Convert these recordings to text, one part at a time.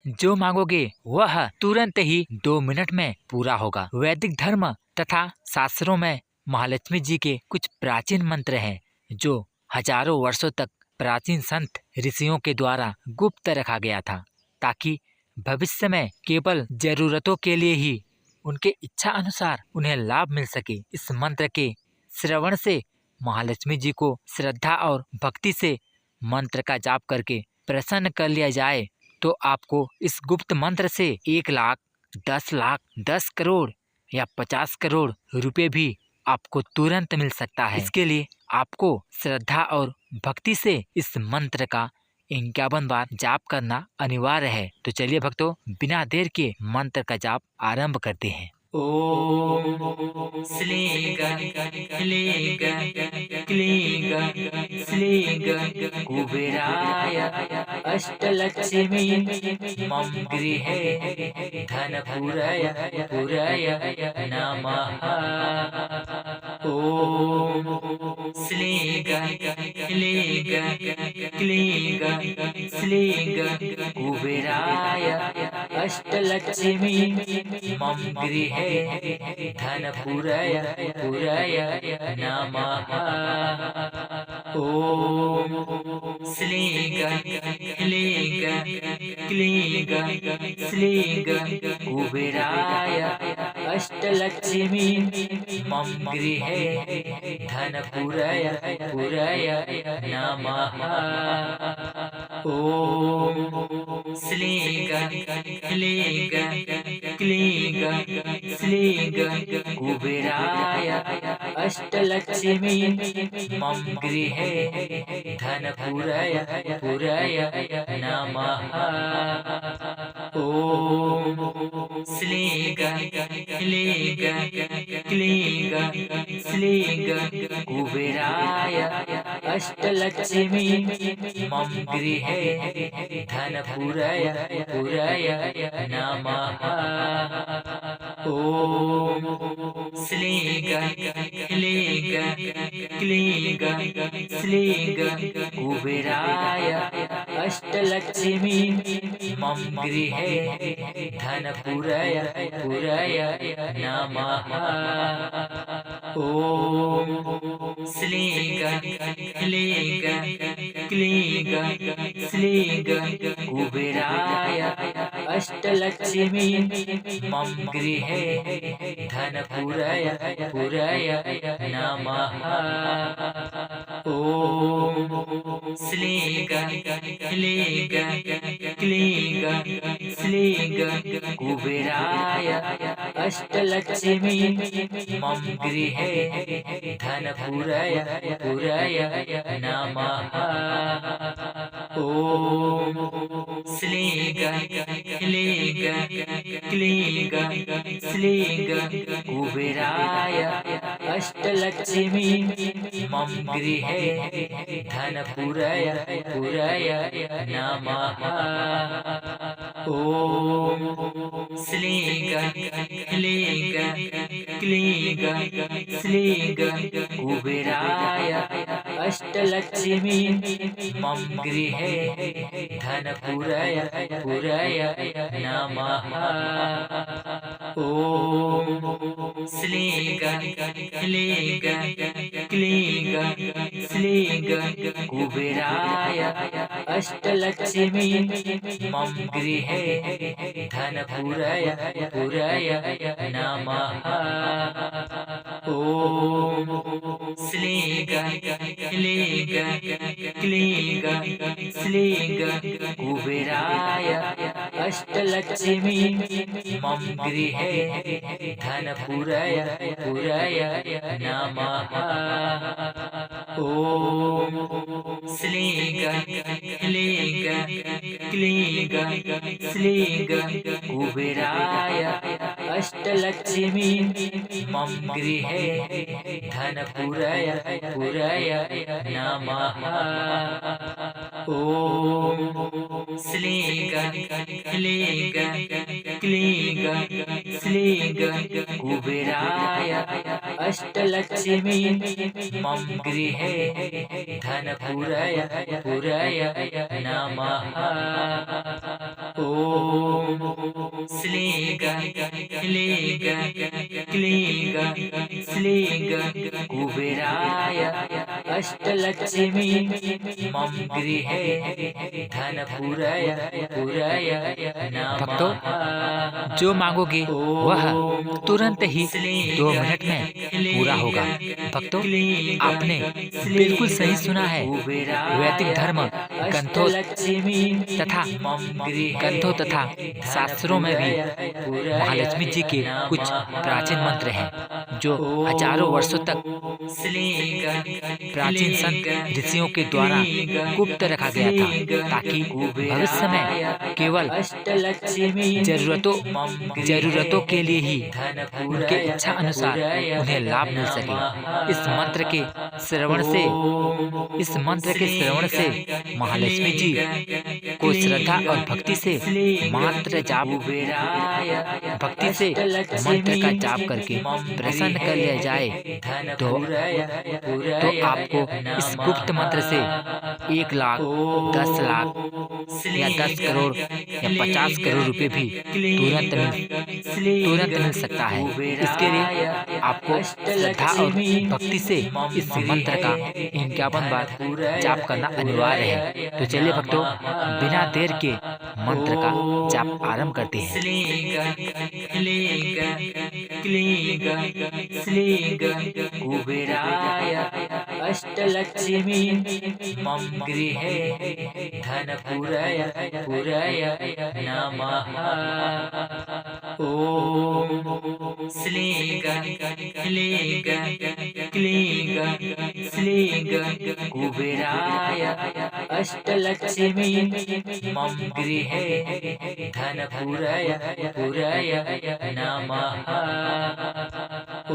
जो मांगोगे वह तुरंत ही 2 मिनट में पूरा होगा। वैदिक धर्म तथा शास्त्रों में महालक्ष्मी जी के कुछ प्राचीन मंत्र हैं जो हजारों वर्षों तक प्राचीन संत ऋषियों के द्वारा गुप्त रखा गया था, ताकि भविष्य में केवल जरूरतों के लिए ही उनके इच्छा अनुसार उन्हें लाभ मिल सके। इस मंत्र के श्रवण से महालक्ष्मी जी को श्रद्धा और भक्ति से मंत्र का जाप करके प्रसन्न कर लिया जाए तो आपको इस गुप्त मंत्र से 1 लाख, 10 लाख, 10 करोड़ या 50 करोड़ रुपए भी आपको तुरंत मिल सकता है। इसके लिए आपको श्रद्धा और भक्ति से इस मंत्र का 51 बार जाप करना अनिवार्य है। तो चलिए भक्तों, बिना देर के मंत्र का जाप आरंभ करते हैं। ओम श्लीं क्लीं क्लीं श्लीं कुबेराय अष्टलक्ष्मी मम गृहे धनपुरय पुरय नमः। ओम श्लीं क्लीं क्लीं श्लीं कुबेराय अष्टलक्ष्मी मम गृहे धनपुरय पुरय नमः। ओम श्लीं क्लीं क्लीं श्लीं कुबेराय अष्टलक्ष्मी मम गृहे धनपुरय पुरय नमः। ओम श्लीं क्लीं क्लीं श्लीं कुबेराय अष्टलक्ष्मी मम गृहे धनपुरय पुरय नमः। ओम श्लीं क्लीं क्लीं श्लीं कुबेराय अष्टलक्ष्मी मम गृहे धनपुरय पुरय नमः। ओम श्लीं क्लीं क्लीं श्लीं कुबेराय अष्टलक्ष्मी मम गृहे धनपुरय पुरय नमः। ओम श्लीं क्लीं क्लीं श्लीं कुबेराय अष्टलक्ष्मी मम गृहे धनपुरय पुरय नमः। ओम श्लीं क्लीं क्लीं श्लीं कुबेराय अष्टलक्ष्मी मम गृहे धनपुरय पुरय नमः। ओम श्लीं क्लीं क्लीं श्लीं कुबेराय अष्टलक्ष्मी मम गृहे धनपुरय पुरय नमः। ओम श्लीं क्लीं क्लीं श्लीं कुबेराय अष्टलक्ष्मी मम गृहे धनपुरय पुरय नमः। ओम श्लीं क्लीं क्लीं श्लीं कुबेराय अष्टलक्ष्मी मम गृहे धनपुरय पुरय नमः। ओम श्लीं क्लीं क्लीं श्लीं कुबेराय अष्टलक्ष्मी मम गृहे धनपुरय पुरय नमः। ओम श्लीं क्लीं क्लीं श्लीं कुबेराय अष्टलक्ष्मी मम गृहे धनपुरय पुरय नमः। ओम श्लीं क्लीं क्लीं श्लीं कुबेराय अष्टलक्ष्मी मम गृहे धनपुरय पुरय नमः। ॐ श्लीं क्लीं क्लीं श्लीं कुबेराय अष्टलक्ष्मी मम गृहे धनपुरय पुरय नमः। भक्तों, जो मांगोगे वह तुरंत ही 2 मिनट में पूरा होगा। भक्तों, आपने बिल्कुल सही सुना है। वैदिक धर्म ग्रंथों तथा शास्त्रों में भी महालक्ष्मी जी के कुछ प्राचीन मंत्र हैं जो हजारों वर्षों तक प्राचीन संत ऋषियों के द्वारा गुप्त रखा गया था, ताकि भविष्य में केवल जरूरतों के लिए ही उनके इच्छा अनुसार उन्हें लाभ मिल सके। इस मंत्र के श्रवण से महालक्ष्मी जी को श्रद्धा और भक्ति से मंत्र का जाप करके प्रसन्न कर लिया जाए तो आपको इस गुप्त मंत्र से 1 लाख, 10 लाख या 10 करोड़ या 50 करोड़ रुपए भी तुरंत मिल सकता है। इसके लिए आपको श्रद्धा और भक्ति से इस मंत्र का 51 बार जाप करना अनिवार्य है। तो चलिए भक्तों, बिना देर के मंत्र का जाप आरंभ करते हैं। कुबेराय अष्टलक्ष्मी मम गृहे धनपुरय पुरय नमः। ॐ श्लीं क्लीं श्लीं कुबेराय अष्टलक्ष्मी मम गृहे धनपुरय पुरय नमः। ॐ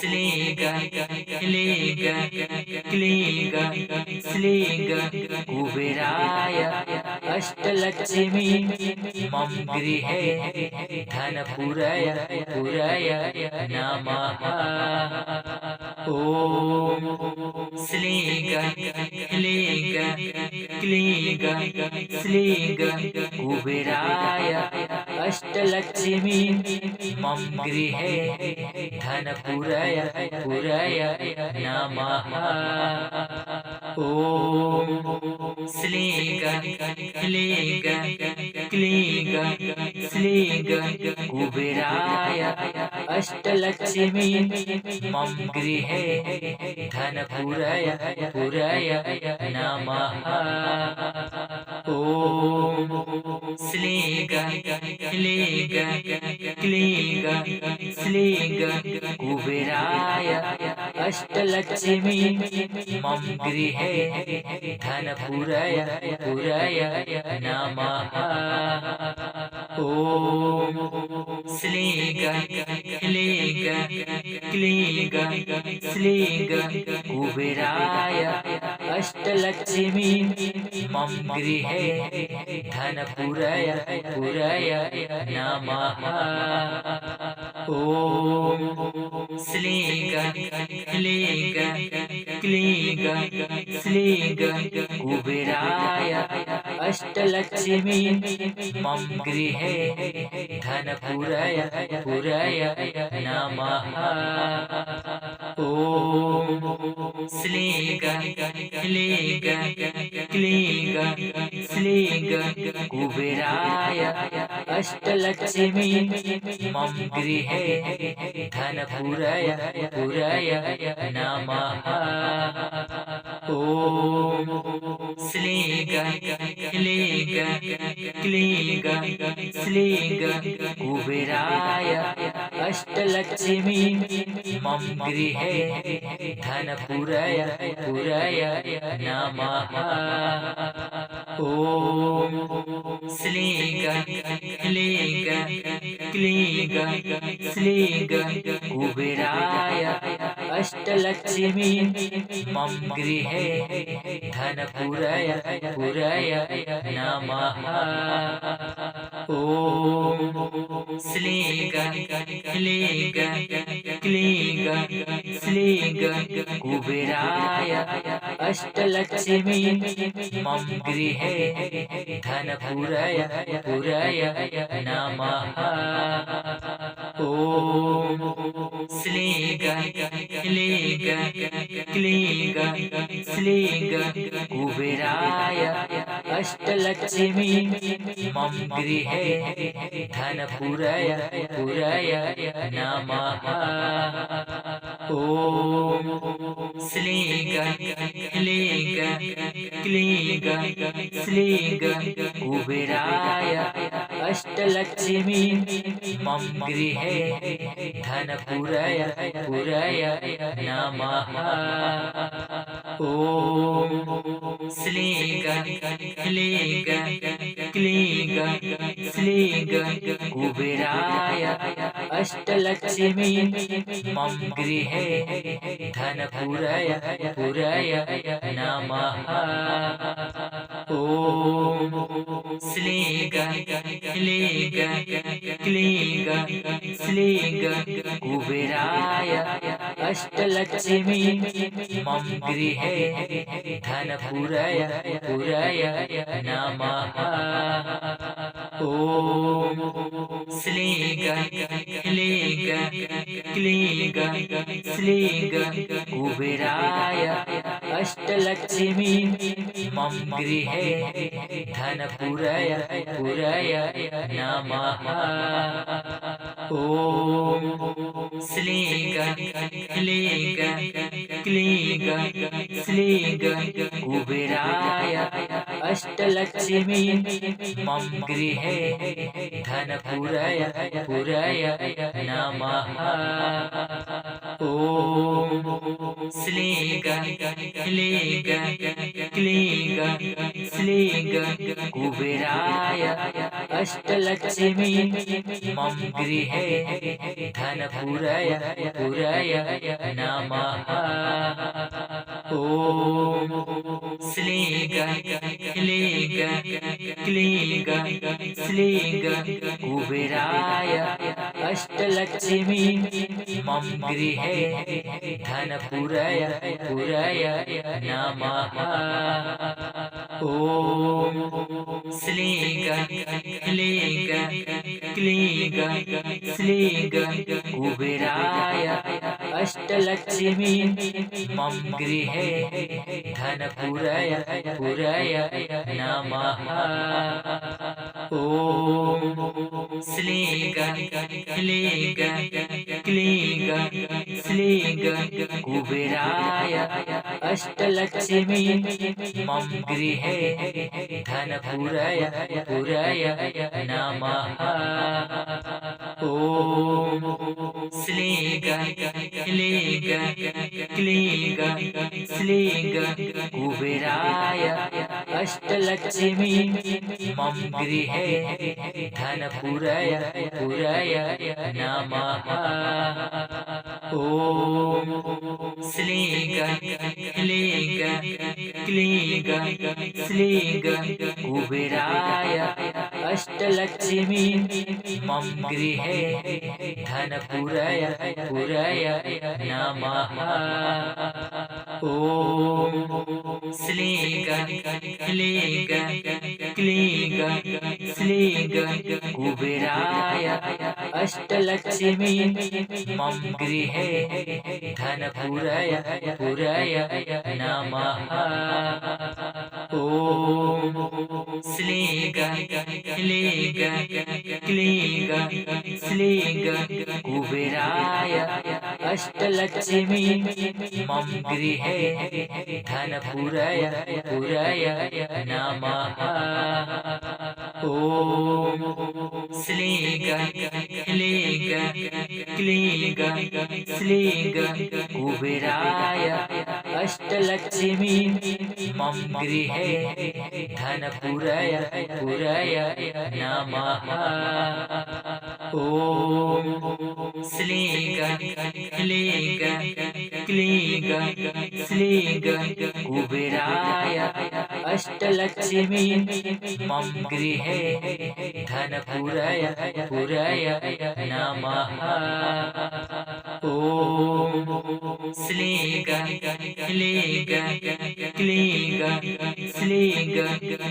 श्लीं क्लीं श्लीं कुबेराय अष्टलक्ष्मी मम गृहे धनपुरय पुरय नमः। ॐ श्लीं क्लीं श्लीं कुबेराय अष्टलक्ष्मी मम गृहे धनपुरय पुरय नमः। ॐ श्लीं क्लीं श्लीं कुबेराय अष्टलक्ष्मी मम गृहे धनपुरय पुरय नमः। ॐ श्लीं क्लीं श्लीं कुबेराय अष्टलक्ष्मी मम गृहे धनपुरय पुरय नमः। ॐ श्लीं क्लीं श्लीं कुबेराय अष्टलक्ष्मी मम गृहे धनपुरय पुरय नमः। ॐ श्लीं क्लीं श्लीं कुबेराय अष्टलक्ष्मी मम गृहे धनपुरय पुरय नमः। ॐ श्लीं क्लीं श्लीं कुबेराय अष्टलक्ष्मी मम गृहे धनपुरय पुरय नमः। ॐ श्लीं क्लीं श्लीं कुबेराय अष्टलक्ष्मी मम गृहे धनपुरय पुरय नमः। ॐ श्लीं क्लीं श्लीं कुबेराय अष्टलक्ष्मी मम गृहे धनपुरय पुरय नमः। ॐ श्लीं क्लीं क्लीं श्लीं कुबेराय अष्टलक्ष्मी मम गृहे धनपुरय पुरय नमः। ॐ श्लीं क्लीं क्लीं श्लीं कुबेराय अष्टलक्ष्मी मम गृहे धनपुरय पुरय नमः। ॐ श्लीं क्लीं क्लीं श्लीं कुबेराय अष्टलक्ष्मी मम गृहे धनपुरय पुरय नमः। ॐ श्लीं क्लीं क्लीं श्लीं कुबेराय अष्टलक्ष्मी मम गृहे धनपुरय पुरय नमः। ॐ श्लीं क्लीं क्लीं श्लीं कुबेराय अष्टलक्ष्मी मम गृहे धनपुरय पुरय नमः। ॐ श्लीं क्लीं क्लीं श्लीं कुबेराय अष्टलक्ष्मी मम गृहे धनपुरय पुरय नमः। ॐ श्लीं क्लीं क्लीं श्लीं कुबेराय अष्टलक्ष्मी मम गृहे धनपुरय पुरय नमः। ॐ श्लीं क्लीं क्लीं श्लीं कुबेराय अष्टलक्ष्मी मम गृहे धनपुरय पुरय नमः। ॐ श्लीं क्लीं क्लीं श्लीं कुबेराय अष्टलक्ष्मी मम गृहे धनपुरय पुरय नमः। ॐ श्लीं क्लीं क्लीं श्लीं कुबेराय अष्टलक्ष्मी मम गृहे धनपुरय पुरय नमः। ॐ श्लीं क्लीं क्लीं श्लीं कुबेराय अष्टलक्ष्मी मम गृहे धनपुरय पुरय नमः। ॐ श्लीं क्लीं क्लीं श्लीं कुबेराय अष्टलक्ष्मी मम गृहे धनपुरय पुरय नमः। ॐ श्लीं क्लीं क्लीं श्लीं कुबेराय अष्टलक्ष्मी मम गृहे धनपुरय पुरय नमः। ॐ श्लीं क्लीं क्लीं श्लीं कुबेराय अष्टलक्ष्मी मम गृहे धनपुरय पुरय नमः। ॐ श्लीं क्लीं क्लीं श्लीं कुबेराय अष्टलक्ष्मी मम गृहे धनपुरय पुरय नमः। ॐ श्लीं क्लीं क्लीं श्लीं कुबेराय अष्टलक्ष्मी मम गृहे धनपुरय पुरय नमः। ॐ श्लीं क्लीं क्लीं श्लीं कुबेराय अष्टलक्ष्मी मम गृहे धनपुरय पुरय नमः। ॐ श्लीं क्लीं क्लीं श्लीं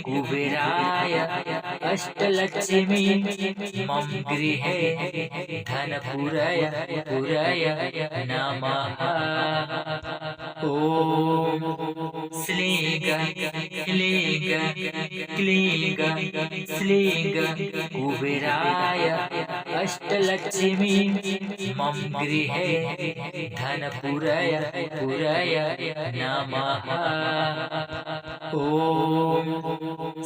कुबेराय अष्टलक्ष्मी मम गृहे धनपुरय पुरय नमः। ॐ श्लीं क्लीं क्लीं श्लीं कुबेराय अष्टलक्ष्मी मम गृहे धनपुरय पुरय नमः। ॐ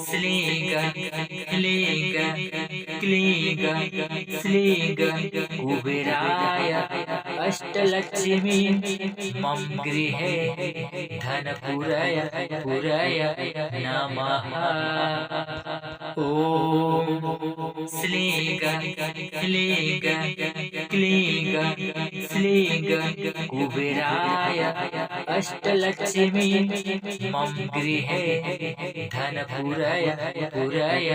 श्लीं क्लीं क्लीं श्लीं कुबेराय अष्टलक्ष्मी मम गृहे धनपुरय पुरय नमः। ॐ श्लीं क्लीं क्लीं श्लीं कुबेराय अष्टलक्ष्मी मम गृहे धनपुरय पुरय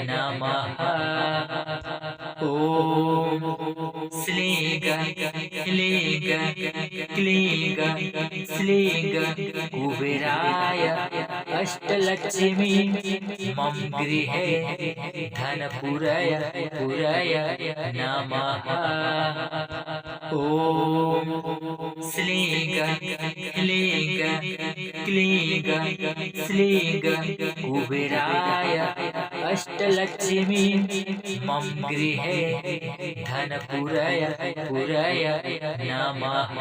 नमः। ॐ श्लीं क्लीं क्लीं श्लीं कुबेराय अष्टलक्ष्मी मम गृहे धनपुरय पुरय नमः। ॐ श्लीं क्लीं क्लीं श्लीं कुबेराय अष्टलक्ष्मी मम गृहे धनपुरय पुरय नमः।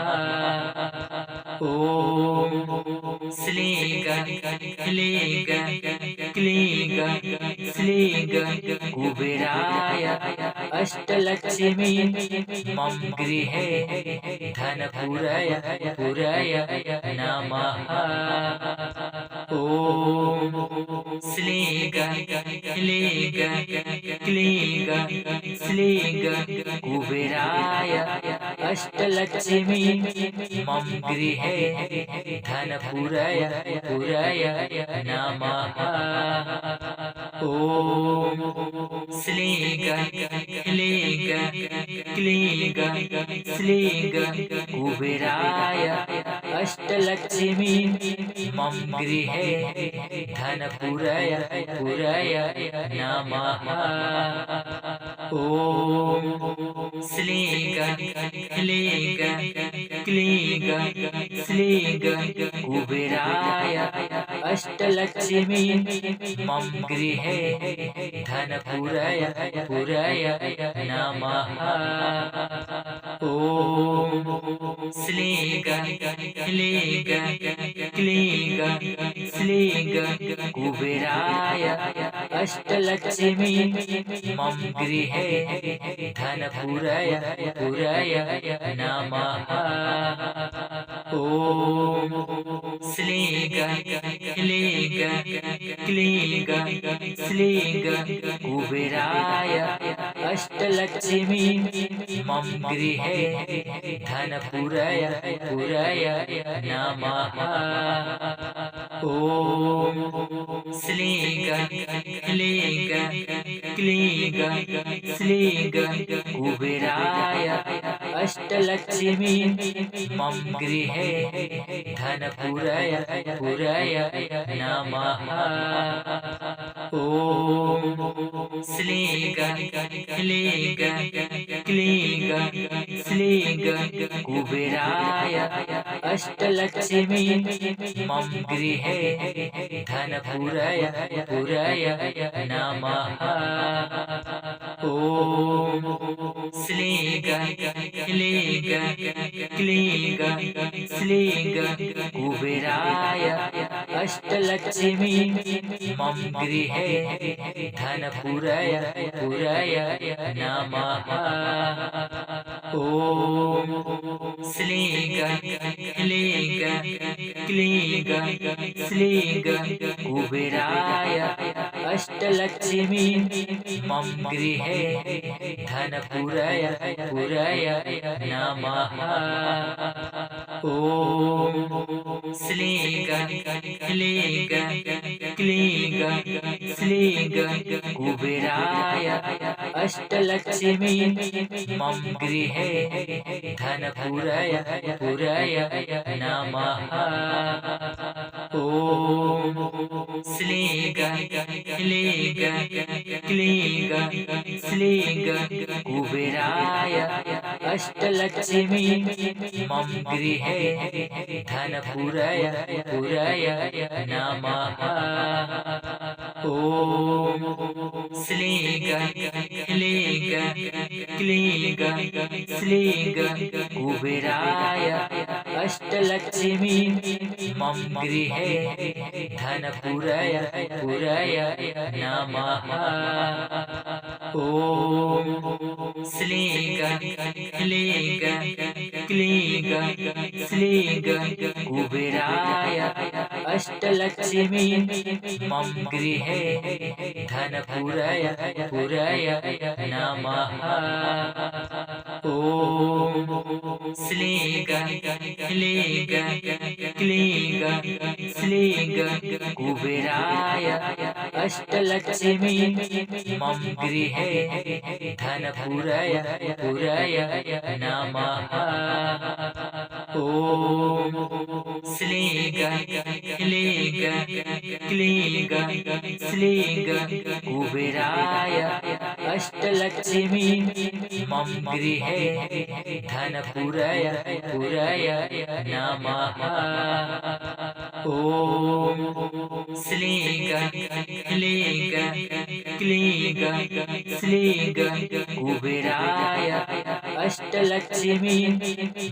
ॐ श्लीं क्लीं क्लीं श्लीं कुबेराय अष्टलक्ष्मी मम गृहे धनपुरय पुरय नमः। ॐ श्लीं क्लीं क्लीं श्लीं कुबेराय अष्टलक्ष्मी मम गृहे धनपुरय पुरय नमः। ॐ श्लीं क्लीं क्लीं श्लीं कुबेराय अष्टलक्ष्मी मम गृहे धनपुरय पुरय नमः। ॐ श्लीं क्लीं क्लीं श्लीं कुबेराय अष्टलक्ष्मी मम गृहे धनपुरय पुरय नमः। ॐ श्लीं क्लीं क्लीं श्लीं कुबेराय अष्टलक्ष्मी मम गृहे धनपुरय पुरय नमः। ॐ श्लीं क्लीं क्लीं श्लीं कुबेराय अष्टलक्ष्मी मम गृहे धनपुरय पुरय नमः। ॐ श्लीं क्लीं क्लीं श्लीं कुबेराय अष्टलक्ष्मी मम गृहे धनपुरय पुरय नमः। ॐ श्लीं क्लीं क्लीं श्लीं कुबेराय अष्टलक्ष्मी मम गृहे धनपुरय पुरय नमः। ॐ श्लीं क्लीं क्लीं श्लीं कुबेराय अष्टलक्ष्मी मम गृहे धनपुरय पुरय नमः। ॐ श्लीं क्लीं क्लीं श्लीं कुबेराय अष्टलक्ष्मी मम गृहे धनपुरय पुरय नमः। ॐ श्लीं क्लीं क्लीं श्लीं कुबेराय अष्टलक्ष्मी मम गृहे धनपुरय पुरय नमः। ॐ श्लीं क्लीं क्लीं श्लीं कुबेराय अष्टलक्ष्मी मम गृहे धनपुरय पुरय नमः। ॐ श्लीं क्लीं क्लीं श्लीं कुबेराय अष्टलक्ष्मी मम गृहे धनपुरय पुरय नमः। ॐ श्लीं क्लीं क्लीं श्लीं कुबेराय अष्टलक्ष्मी मम गृहे धनपुरय पुरय नमः। ॐ श्लीं क्लीं क्लीं श्लीं कुबेराय अष्टलक्ष्मी मम गृहे धनपुरय पुरय नमः। ॐ श्लीं क्लीं क्लीं श्लीं कुबेराय अष्टलक्ष्मी मम गृहे धनपुरय पुरय नमः। ॐ श्लीं क्लीं क्लीं श्लीं कुबेराय अष्टलक्ष्मी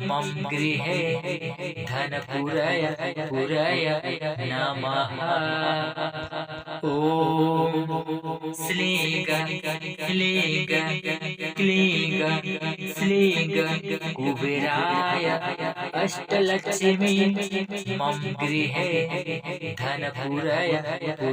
मम गृहे धनपुरय पुरय नमः। ॐ श्लीं क्लीं क्लीं श्लीं कुबेराय अष्टलक्ष्मी मम गृहे धनपुरय